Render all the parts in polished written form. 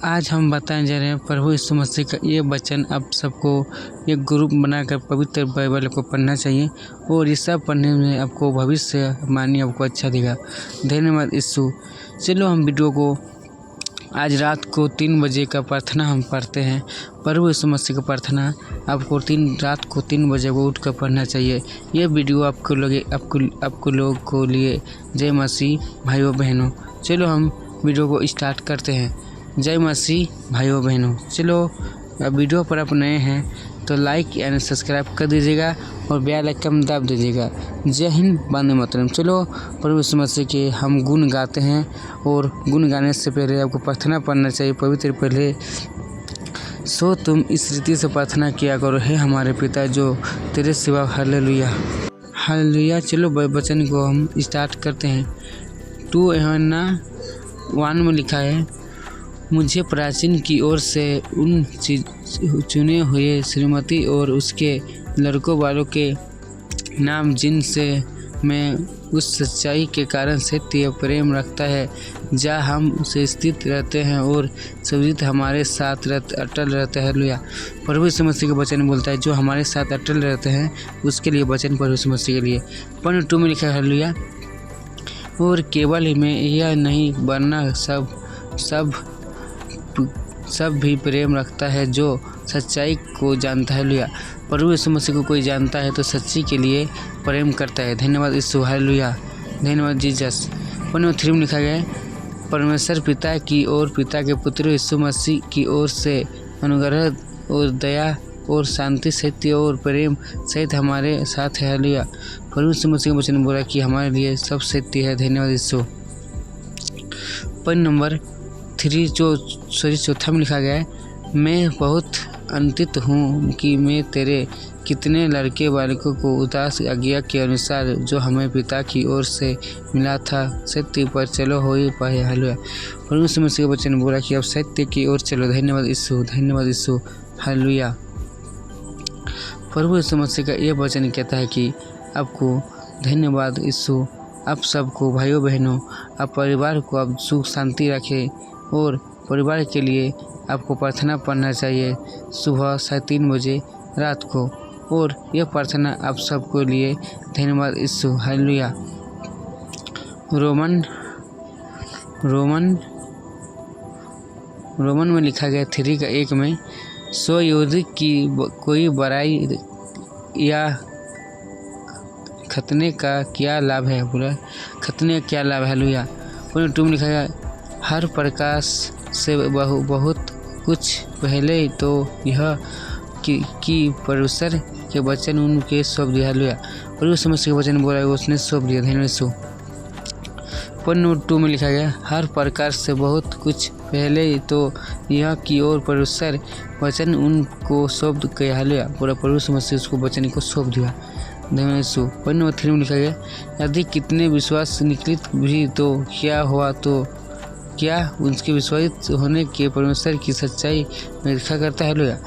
आज हम बताने जा रहे हैं प्रभु यीशु मसीह का ये वचन। आप सबको एक ग्रुप बनाकर पवित्र बाइबल को पढ़ना चाहिए और ये सब पढ़ने में आपको भविष्य मानी आपको अच्छा देगा। धन्यवाद यीशु। चलो हम वीडियो को आज रात को 3 बजे का प्रार्थना हम पढ़ते हैं। प्रभु यीशु मसीह का प्रार्थना आपको रात को 3 बजे को उठकर पढ़ना चाहिए। ये वीडियो आपको लोग को लिए जय मसीह भाइयों बहनों। चलो हम वीडियो को स्टार्ट करते हैं। जय मसीह भाइयों बहनों। चलो वीडियो पर आप नए हैं तो लाइक एंड सब्सक्राइब कर दीजिएगा और बेल आइकन दबा दीजिएगा। जय हिंद, वंदे मातरम। चलो प्रभु यीशु मसीह के हम गुण गाते हैं और गुण गाने से पहले आपको प्रार्थना पढ़ना चाहिए पवित्र पहले। सो तुम इस रीति से प्रार्थना किया करो, हे हमारे पिता जो तेरे सिवा। Hallelujah hallelujah. चलो वचन को हम स्टार्ट करते हैं। 2 यूहन्ना 1 में लिखा है, मुझे प्राचीन की ओर से उन चुने हुए श्रीमती और उसके लड़कों वालों के नाम जिनसे मैं उस सच्चाई के कारण सत्य प्रेम रखता है, जहाँ हम उसे स्थित रहते हैं और सवित हमारे साथ अटल रहते हैं। हालेलुया। प्रभु यीशु मसीह का वचन बोलता है जो हमारे साथ अटल रहते हैं उसके लिए वचन प्रभु यीशु मसीह के लिए। 1:2 में लिखा है, हालेलुया। और केवल में यह नहीं वरना सब भी प्रेम रखता है जो सच्चाई को जानता है। हालेलुया। प्रभु यीशु मसीह को कोई जानता है तो सच्ची के लिए प्रेम करता है। धन्यवाद यीशु। हालेलुया। धन्यवाद जीसस। 1:3 में लिखा गया है, परमेश्वर पिता की ओर पिता के पुत्र यीशु मसीह की ओर से अनुग्रह और दया और शांति सत्य और प्रेम सहित हमारे साथ है। हालेलुया। प्रभु यीशु मसीह का वचन बोला कि हमारे लिए सब सत्य है। धन्यवाद यीशु। पॉइंट नंबर 4 में लिखा गया है, मैं बहुत आनंदित हूँ कि मैं तेरे कितने लड़के बालकों को उदास आज्ञा के अनुसार जो हमें पिता की ओर से मिला था सत्य पर चलो हो ही पाए। हालेलुया। प्रभु यीशु मसीह का वचन बोला कि अब सत्य की ओर चलो। धन्यवाद यीशु। धन्यवाद यीशु। हालेलुया। प्रभु यीशु मसीह का ये वचन कहता है कि आपको धन्यवाद यीशु। आप सबको भाइयों बहनों, आप परिवार को आप सुख शांति रखें और परिवार के लिए आपको प्रार्थना पढ़ना चाहिए सुबह 3:30 बजे रात को। और यह प्रार्थना आप सबको लिए। धन्यवाद यीशु। हालेलुया। रोमन में लिखा गया 3:1 में, सो यहूदी की कोई बुराई या खतने का क्या लाभ है? बोला खतने का क्या लाभ है? हालेलुया। 2 में लिखा गया, हर प्रकाश से बहुत कुछ पहले तो यह कि परमेश्वर के वचन उनके सौंप दिया। हालेलुया। प्रभु यीशु मसीह के वचन बोला उसने सौंप दिया। धन्यवाद यीशु। 2 में लिखा गया, हर प्रकार से बहुत कुछ पहले तो यह कि और परमेश्वर वचन उनको सौंप गया। हालेलुया। पूरा प्रभु यीशु मसीह उसको वचन को सौंप दिया। धन्यवाद यीशु। 3 में लिखा गया, यदि कितने विश्वास निकलित भी तो क्या हुआ, तो क्या उनके विश्वासित होने के परमेश्वर की सच्चाई में व्याख्या करता है। हालेलुया।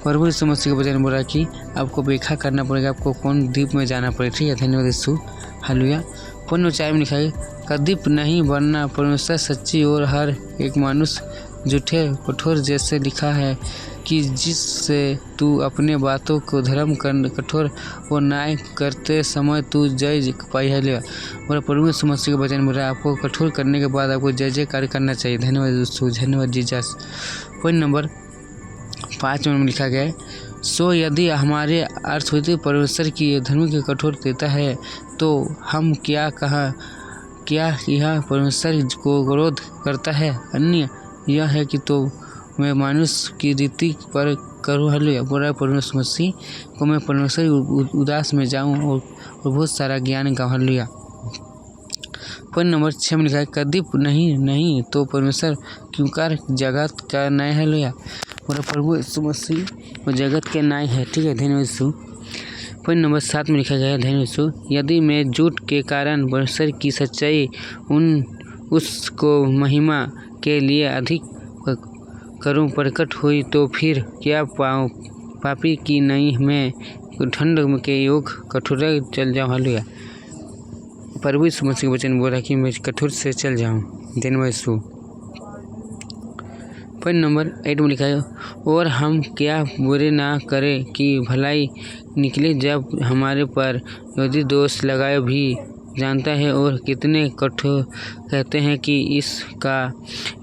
प्रभु यीशु मसीह का वचन बोला कि आपको व्याख्या करना पड़ेगा, आपको कौन द्वीप में जाना पड़ेगा। ठीक है। धन्यवाद यीशु। हालेलुया। 4 में लिखा है, कदीप नहीं वरना परमेश्वर सच्ची और हर एक मनुष्य झूठे कठोर जैसे लिखा है कि जिससे तू अपने बातों को धर्म कठोर और न्याय करते समय तू जय पाई। हालेलुया। और प्रभु यीशु मसीह का वचन बोला आपको कठोर करने के बाद आपको जय कार्य करना चाहिए। धन्यवाद यीशु। धन्यवाद जीसस। पॉइंट नंबर 5 में लिखा गया है, सो यदि हमारे अर्थ होते परमेश्वर की धर्म के कठोर देता है तो हम क्या यह परमेश्वर को विरोध करता है? अन्य यह है कि तो मैं मनुष्य की रीति पर करूँ। हालेलुया। बोला परमेश्वर मसीह को मैं परमेश्वर उदास में जाऊँ और बहुत सारा ज्ञान का। हालेलुया। पॉइंट नंबर 6 में लिखा है, कदीप नहीं तो परमेश्वर क्योंकि जगत का न्याय। हालेलुया। बोला प्रभु यीशु मसीह वो जगत के न्याय है। ठीक है। धन्यवाद यीशु। पॉइंट नंबर 7 में लिखा गया है, धन्यवाद यीशु, यदि मैं झूठ के कारण परमेश्वर की सच्चाई उसको महिमा के लिए अधिक करूं प्रकट हुई तो फिर क्या पापी की नहीं मैं ठंड के योग कठोर चल जाऊँ। हालेलुया। प्रभु यीशु मसीह के वचन बोला कि मैं कठोर से चल जाऊँ। धन्यवाद यीशु। पॉइंट नंबर 8 में लिखा है, और हम क्या बुरे ना करें कि भलाई निकले जब हमारे पर यदि दोष लगाए भी जानता है। और कितने कठोर कहते हैं कि इसका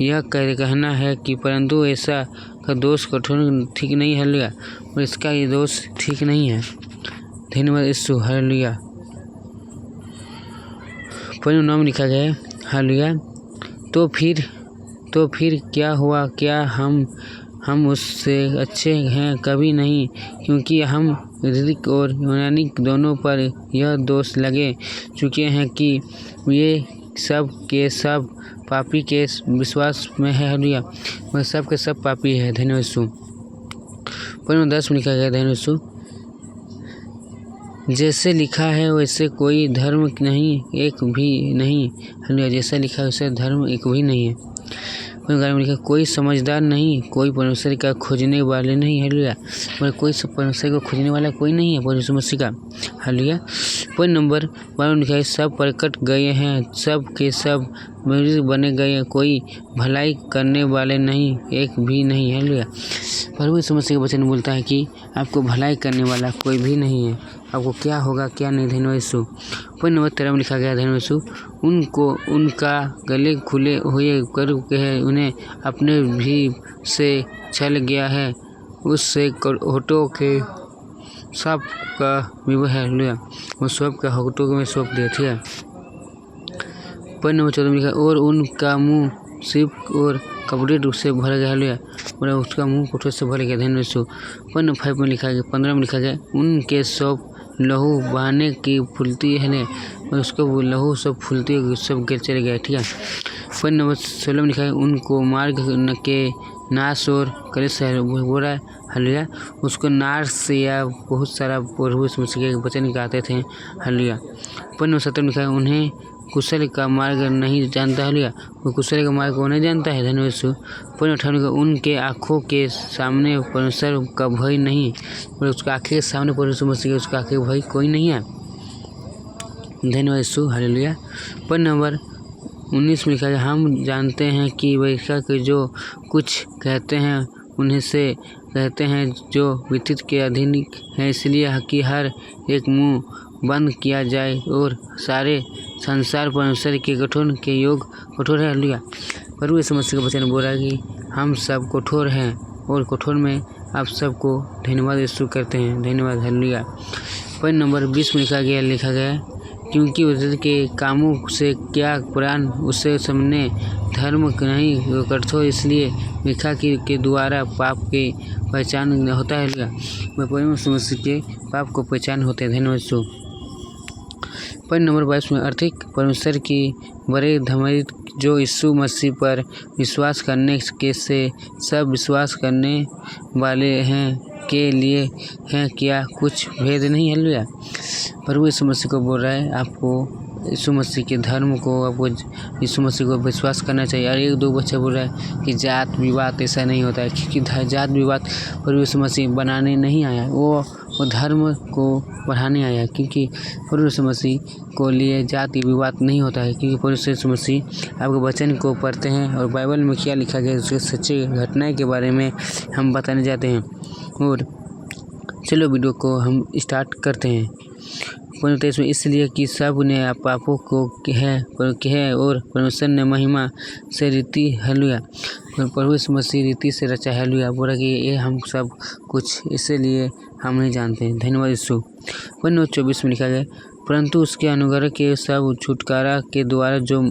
यह कहना है कि परंतु ऐसा का दोष कठोर ठीक नहीं है लिया, और इसका ये दोष ठीक नहीं है। धन्यवाद यीशु, हालेलुया। पॉइंट 9 में लिखा गया है, हालेलुया। तो फिर क्या हुआ? क्या हम उससे अच्छे हैं? कभी नहीं, क्योंकि हम ग्रीक और यूनानी दोनों पर यह दोष लगे चुके हैं कि ये सब के सब पापी के विश्वास में है। हालेलुया, वह सब के सब पापी है। धन्यवाद यीशु। पॉइंट 10 में लिखा गया, धन्यवाद यीशु। जैसे लिखा है वैसे कोई धर्म नहीं, एक भी नहीं। हालेलुया, जैसा लिखा है वैसे धर्म एक भी नहीं है। लिखा कोई समझदार नहीं, कोई परमेश्वर का खोजने वाले नहीं। हालेलुया, कोई परमेश्वर को खोजने वाला कोई नहीं है परमेश्वर मसीह का। हालेलुया। पॉइंट नंबर 12 लिखा है, सब प्रकट गए हैं, सब के सब बने गए हैं, कोई भलाई करने वाले नहीं, एक भी नहीं। हालेलुया, प्रभु यीशु मसीह का वचन बोलता है कि आपको भलाई करने वाला कोई भी नहीं है। आपको क्या होगा क्या नहीं। धन्यवाद यीशु। पॉइंट नंबर 13 में लिखा गया, धन्यवाद यीशु। उनका गले खुले हुए कर है, उन्हें अपने भी से छल गया है, उससे होठों के सब का विवह है। हालेलुया, वो सब का होठों में सौंप दिया। ठीक है। पॉइंट नंबर 14 में लिखा, और उनका मुँह सिर्फ और कपड़े से भर गया। हालेलुया, और उसका मुँह कपड़े से भर गया। धन्यवाद यीशु। पॉइंट नंबर 5 में लिखा गया, 15 में लिखा गया, उनके सब लहू बहाने की फूलती है, और उसको लहू सब फूलती सब गिर चले गए। ठीक है। पॉइंट नंबर 16 में लिखा है, उनको मार्ग के नाश और कलेश हो रहा है। हालेलुया, उसको नाश से या बहुत सारा प्रभु यीशु मसीह के वचन गाते थे। हालेलुया। पॉइंट नंबर 17 में लिखा है, उन्हें कुशल का मार्ग नहीं जानता। हालेलुया, वो कुशल का मार्ग को नहीं जानता है। धन्यवाद यीशु। पॉइंट 18 में उनके आँखों के सामने परमेश्वर का भय नहीं, और उसका आँखें के सामने परमेश्वर मसीह उसका आँखें का भय कोई नहीं है। धन्यवाद यीशु। हालेलुया। पॉइंट नंबर 19 में लिखा है, हम जानते हैं कि वैसा के जो कुछ कहते हैं उन्हें से कहते हैं जो वित्त के अधीन है, इसलिए कि हर एक मुँह बंद किया जाए और सारे संसार परमेश्वर के कठोर के योग कठोर है। हालेलुया, प्रभु यीशु मसीह का वचन बोल रहा है कि हम सब कठोर हैं, और कठोर में आप सबको धन्यवाद यीशु करते हैं। धन्यवाद। हालेलुया। पॉइंट नंबर 20 में लिखा गया क्योंकि वित्त के कामों से क्या पुराण उससे सामने धर्म नहीं कठोर, इसलिए लिखा के द्वारा पाप के पहचान होता है। हालेलुया, प्रभु यीशु मसीह के पाप को पहचान होते हैं। धन्यवाद यीशु। पॉइंट नंबर 22 में आर्थिक परमेश्वर की बड़े धर्मी जो यीशु मसीह पर विश्वास करने के से सब विश्वास करने वाले हैं के लिए हैं, क्या कुछ भेद नहीं है। हालेलुया, प्रभु यीशु मसीह को बोल रहा है आपको यीशु मसीह के धर्म को, आपको यीशु मसीह को विश्वास करना चाहिए। और 1-2 बच्चे बोल रहा है कि जात विवाद ऐसा नहीं होता है, क्योंकि जात विवाद प्रभु यीशु मसीह बनाने नहीं आया, वो धर्म को बढ़ाने आया। क्योंकि प्रभु यीशु मसीह को लिए जाति विवाद नहीं होता है, क्योंकि प्रभु यीशु मसीह आपके वचन को पढ़ते हैं और बाइबल में क्या लिखा गया है उसके सच्चे घटनाएं के बारे में हम बताने जाते हैं। और चलो वीडियो को हम स्टार्ट करते हैं। पॉइंट 23 में, इसलिए कि सब ने पापों को है और परमेश्वर ने महिमा से रीति। हालेलुया, प्रभु यीशु मसीह रीति से रचा है। हालेलुया, बोला कि ये हम सब कुछ इसलिए हम नहीं जानते हैं। धन्यवाद यीशु। पॉइंट 24 में लिखा गया, परंतु उसके अनुग्रह के सब छुटकारा के द्वारा जो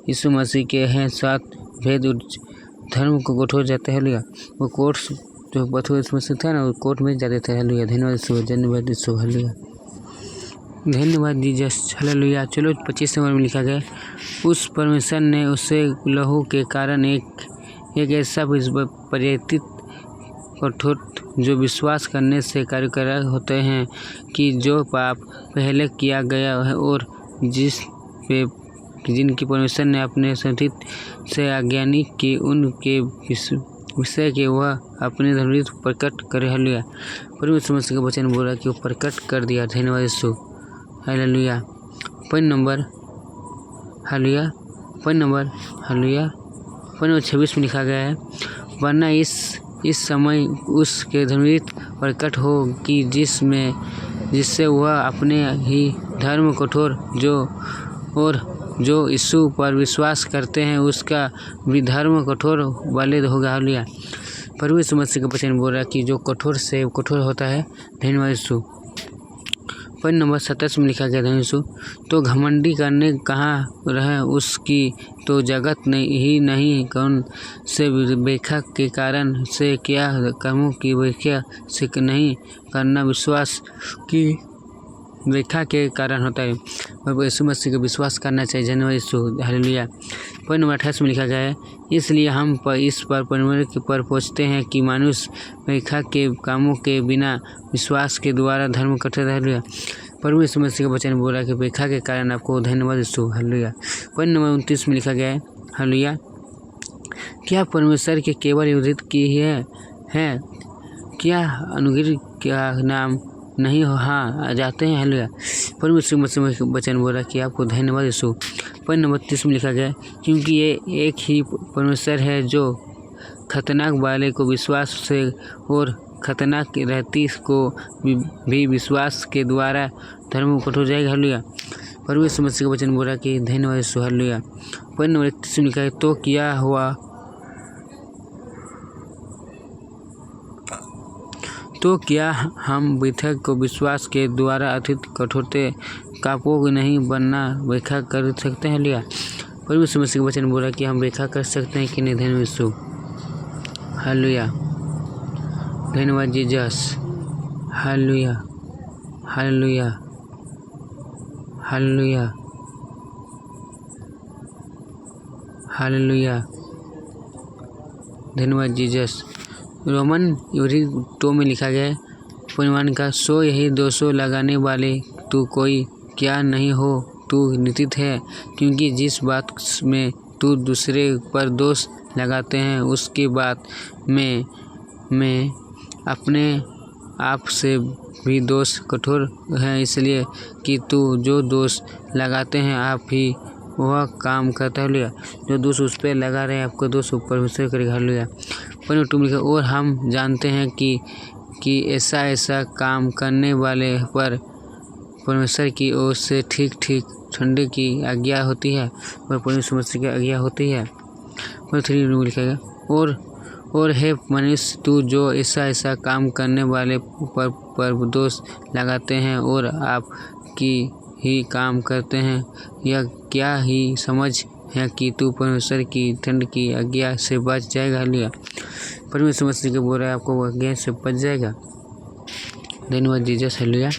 यीशु मसीह के हैं 7 भेद धर्म को कठोर जाता है। हालेलुया, वो कोर्ट जो प्रभु यीशु मसीह था ना, वो कोर्ट में जाते थे। हालेलुया, धन्यवाद यीशु। धन्यवाद यीशु। हालेलुया, धन्यवाद जीसस। हालेलुया। चलो 25 नंबर में लिखा गया, उस परमेश्वर ने उसे लहू के कारण एक ऐसा परिवर्तित कठोर जो विश्वास करने से कार्य होते हैं कि जो पाप पहले किया गया है और जिनकी परमेश्वर ने अपने संतित से अज्ञानी की उनके विषय के वह अपने धर्म प्रकट करे। हालेलुया, प्रभु यीशु मसीह का वचन बोला कि वो प्रकट कर दिया। धन्यवाद यीशु। हालेलुया। पॉइंट नंबर 26 में लिखा गया है, वरना इस समय उसके धर्मित प्रकट हो कि जिससे वह अपने ही धर्म कठोर जो यीशु पर विश्वास करते हैं उसका भी धर्म कठोर वाले होगा। हालेलुया। प्रभु यीशु मसीह का वचन बोल रहा है कि जो कठोर से कठोर होता है। धन्यवाद यीशु। पॉइंट नंबर 27 में लिखा गया, धन्यवाद यीशु। तो घमंडी करने कहाँ रहे उसकी तो जगत ही नहीं, कौन से व्याख्या के कारण से क्या कर्मों की व्याख्या से नहीं करना विश्वास की व्याख्या के कारण होता है। और यीशु मसीह का विश्वास करना चाहिए। धन्यवाद यीशु। हालेलुया। पॉइंट नंबर 28 में लिखा गया है, इसलिए हम इस पर पहुँचते हैं कि मनुष्य व्याख्या के कामों के बिना विश्वास के द्वारा धर्म करते। हालेलुया। प्रभु यीशु मसीह का वचन बोल रहा है कि व्याख्या के कारण आपको धन्यवाद यीशु। हालेलुया। पॉइंट नंबर 29 में लिखा गया है, हालेलुया। क्या परमेश्वर के केवल युद्ध की है क्या अनुग्रह का नाम नहीं हो? हाँ, जाते हैं। हालेलुया। प्रभु यीशु मसीह का वचन बोल रहा है कि आपको धन्यवाद यीशु। पॉइंट नंबर 30 में लिखा गया है, क्योंकि ये एक ही परमेश्वर है जो खतरनाक वाले को विश्वास से और खतरनाक रहती को भी विश्वास के द्वारा धर्म कठोर जाएगा। हालेलुया। प्रभु यीशु मसीह का वचन बोल रहा है कि धन्यवाद यीशु। हालेलुया। पॉइंट नंबर 31 में लिखा है, तो क्या हुआ तो क्या हम व्याख्या को विश्वास के द्वारा अतिरिक्त कठोरते कापोग नहीं बनना व्याख्या कर सकते हैं? लिया प्रभु यीशु मसीह का वचन बोला कि हम व्याख्या कर सकते हैं कि नहीं? धन्यवाद यीशु। हालेलुया। धन्यवाद Jesus. Hallelujah. Hallelujah. Hallelujah. Hallelujah. धन्यवाद जीसस। रोमन 2 में लिखा गया है, परिमाण का सो यही 200 लगाने वाले तू कोई क्या नहीं हो, तू नितित है, क्योंकि जिस बात में तू दूसरे पर दोष लगाते हैं उसकी बात में अपने आप से भी दोष कठोर है, इसलिए कि तू जो दोष लगाते हैं आप ही वह काम करता है। जो दोष उस पर लगा रहे हैं आपको दोष परमेश्वर करेगा। हालेलुया। और हम जानते हैं कि ऐसा काम करने वाले पर परमेश्वर की ओर से ठीक ठंडे की आज्ञा होती है और परमेश्वर मसीह की आज्ञा होती है। 3 में लिखेगा, और है मनुष्य तू जो ऐसा काम करने वाले पर दोष लगाते हैं और आप की ही काम करते हैं, यह क्या ही समझ है कि तू परमेश्वर की ठंड की आज्ञा से बच जाएगा। लिया परमेश्वर मसीह के बोल रहा है आपको आज्ञा से बच जाएगा। धन्यवाद जीसस। हालेलुया।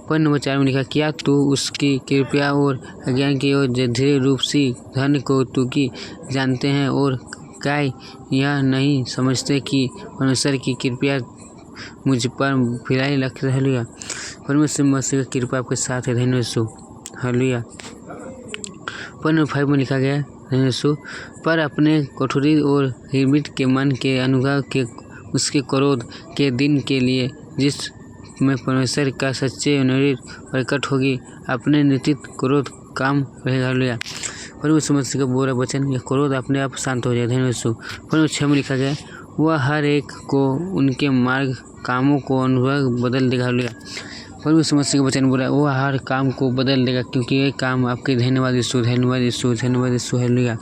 पॉइंट नंबर 4 में लिखा, क्या तू उसकी कृपा और अज्ञान की ओर धीरे रूप से धन को तू की जानते हैं और क्या यह नहीं समझते कि परमेश्वर की कृपा मुझ पर फिराई रख रही है। परमेश्वर मसीह की कृपा आपके साथ है। धन्यवाद यीशु। हालेलुया। पॉइंट नंबर 5 में लिखा गया है, धन्यवाद यीशु। पर अपने कठोरी और हिरमिट के मन के अनुग्रह के उसके क्रोध के दिन के लिए जिस में परमेश्वर का सच्चे अनुग्रह प्रकट होगी, अपने निश्चित क्रोध काम रहेगा। हालेलुया। परमेश्वर मसीह का बोरा वचन यह क्रोध अपने आप शांत हो जाए। धन्यवाद यीशु। पॉइंट 6 में लिखा गया, वह हर एक को उनके मार्ग कामों को अनुभव बदल देगा। हालेलुया। परमेश्वर मसीह का वचन बोला वो हर काम को बदल देगा, क्योंकि ये काम आपके धन्यवाद यीशु। धन्यवाद यीशु। धन्यवाद यीशु। हालेलुया।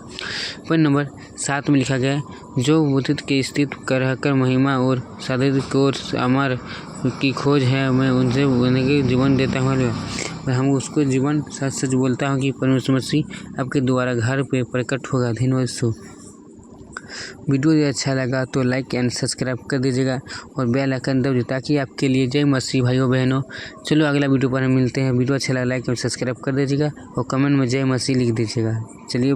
पॉइंट नंबर 7 में लिखा गया, जो बुद्ध के स्थित रहकर महिमा और सादृश्य और अमर की खोज है, मैं उनसे उनके जीवन देता हूँ। हालेलुया। हम उसको जीवन सच बोलता हूँ कि परमेश्वर मसीह आपके द्वारा घर पे प्रकट होगा। धन्यवाद यीशु। वीडियो यदि अच्छा लगा तो लाइक एंड सब्सक्राइब कर दीजिएगा और बेल आइकन दबाइए ताकि आपके लिए जय मसीह भाइयों बहनों। चलो अगला वीडियो पर हम मिलते हैं। वीडियो अच्छा लगा लाइक एंड सब्सक्राइब कर दीजिएगा और कमेंट में जय मसीह लिख दीजिएगा। चलिए।